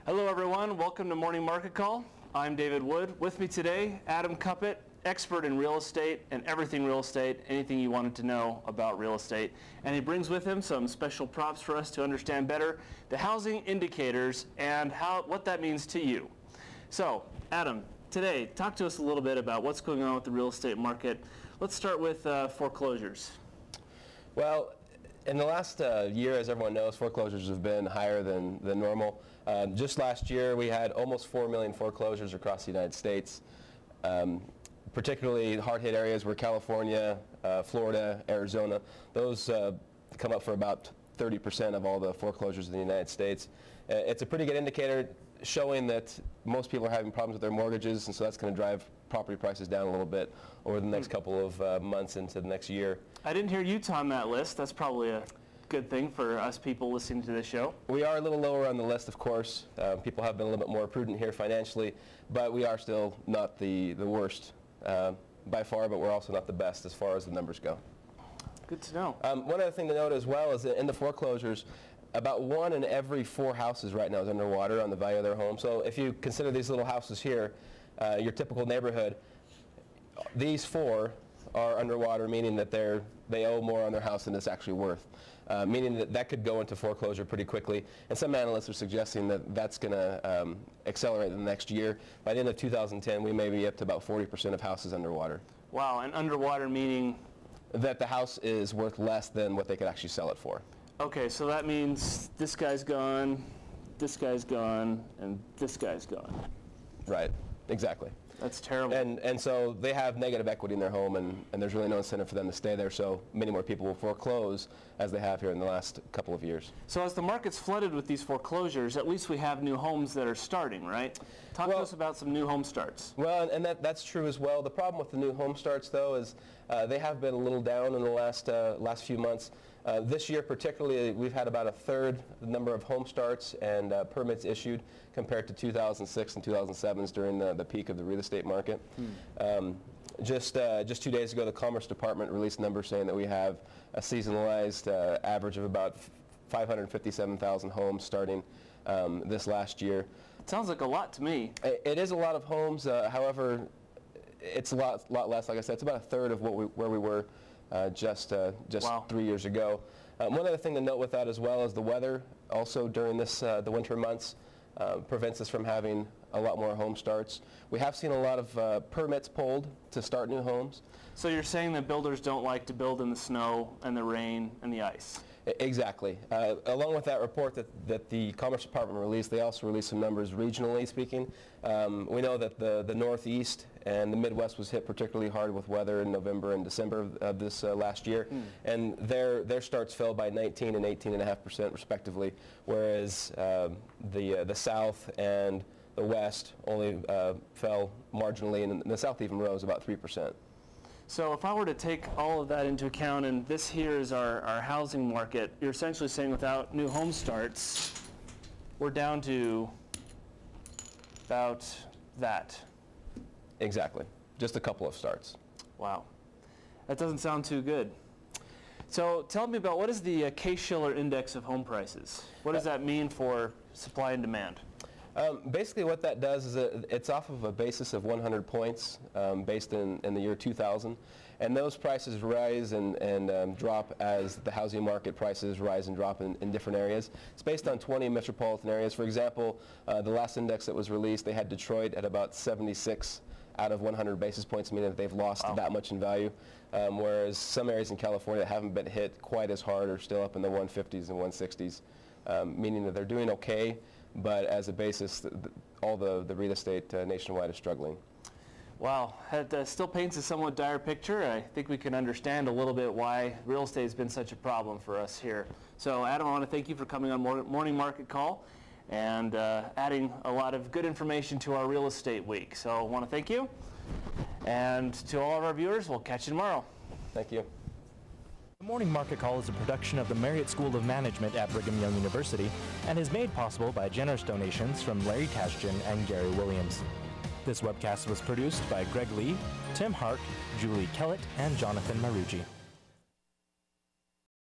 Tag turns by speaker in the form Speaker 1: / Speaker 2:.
Speaker 1: Hello everyone, welcome to Morning Market Call. I'm David Wood. With me today, Adam Cuppett, expert in real estate and everything real estate, anything you wanted to know about real estate. And he brings with him some special props for us to understand better the housing indicators and what that means to you. So, Adam, today, talk to us a little bit about what's going on with the real estate market. Let's start with foreclosures.
Speaker 2: Well, in the last year, as everyone knows, foreclosures have been higher than normal. Just last year, we had almost 4 million foreclosures across the United States. Particularly hard-hit areas were California, Florida, Arizona. Those come up for about 30% of all the foreclosures in the United States. It's a pretty good indicator showing that most people are having problems with their mortgages, and so that's going to drive property prices down a little bit over the next couple of months into the next year.
Speaker 1: I didn't hear Utah on that list. That's probably a good thing for us people listening to this show.
Speaker 2: We are a little lower on the list, of course. People have been a little bit more prudent here financially, but we are still not the worst by far, but we're also not the best as far as the numbers go.
Speaker 1: Good to know.
Speaker 2: One other thing to note as well is that in the foreclosures, about 1 in every 4 houses right now is underwater on the value of their home. So if you consider these little houses here, your typical neighborhood, these 4 are underwater, meaning that they owe more on their house than it's actually worth, meaning that could go into foreclosure pretty quickly. And some analysts are suggesting that that's going to accelerate in the next year. By the end of 2010, we may be up to about 40% of houses underwater.
Speaker 1: Wow, and underwater meaning?
Speaker 2: That the house is worth less than what they could actually sell it for.
Speaker 1: Okay, so that means this guy's gone, and this guy's gone.
Speaker 2: Right, exactly.
Speaker 1: That's terrible.
Speaker 2: And so they have negative equity in their home, and there's really no incentive for them to stay there, so many more people will foreclose as they have here in the last couple of years.
Speaker 1: So as the market's flooded with these foreclosures, at least we have new homes that are starting, right? Talk to us about some new home starts.
Speaker 2: Well, and that's true as well. The problem with the new home starts, though, is they have been a little down in the last few months. This year particularly, we've had about 1/3 the number of home starts and permits issued compared to 2006 and 2007 during the peak of the real estate market. Just 2 days ago, the Commerce Department released numbers saying that we have a seasonalized average of about 557,000 homes starting this last year.
Speaker 1: Sounds like a lot to me.
Speaker 2: It is a lot of homes. However, it's a lot less. Like I said, it's about 1/3 of where we were just
Speaker 1: Wow.
Speaker 2: 3 years ago. One other thing to note with that as well is the weather. Also during the winter months prevents us from having a lot more home starts. We have seen a lot of permits pulled to start new homes.
Speaker 1: So you're saying that builders don't like to build in the snow and the rain and the ice?
Speaker 2: Exactly. Along with that report that the Commerce Department released, they also released some numbers regionally speaking. We know that the Northeast and the Midwest was hit particularly hard with weather in November and December of this last year, and their starts fell by 19 and 18.5% respectively, whereas the South and the West only fell marginally, and the South even rose about 3%.
Speaker 1: So if I were to take all of that into account, and this here is our housing market, you're essentially saying without new home starts, we're down to about that.
Speaker 2: Exactly. Just a couple of starts.
Speaker 1: Wow. That doesn't sound too good. So tell me about what is the CaseShiller Index of home prices? What does that mean for supply and demand?
Speaker 2: Basically what that does is it's off of a basis of 100 points based in the year 2000, and those prices rise and drop as the housing market prices rise and drop in different areas. It's based on 20 metropolitan areas. For example, the last index that was released, they had Detroit at about 76 out of 100 basis points, meaning that they've lost that much in value, whereas some areas in California that haven't been hit quite as hard are still up in the 150s and 160s, meaning that they're doing okay, but as a basis, all the real estate nationwide is struggling.
Speaker 1: Wow, that still paints a somewhat dire picture. I think we can understand a little bit why real estate has been such a problem for us here. So Adam, I want to thank you for coming on Morning Market Call and adding a lot of good information to our real estate week. So I want to thank you. And to all of our viewers, we'll catch you tomorrow.
Speaker 2: Thank you.
Speaker 3: The Morning Market Call is a production of the Marriott School of Management at Brigham Young University and is made possible by generous donations from Larry Tashjian and Gary Williams. This webcast was produced by Greg Lee, Tim Hart, Julie Kellett, and Jonathan Marucci.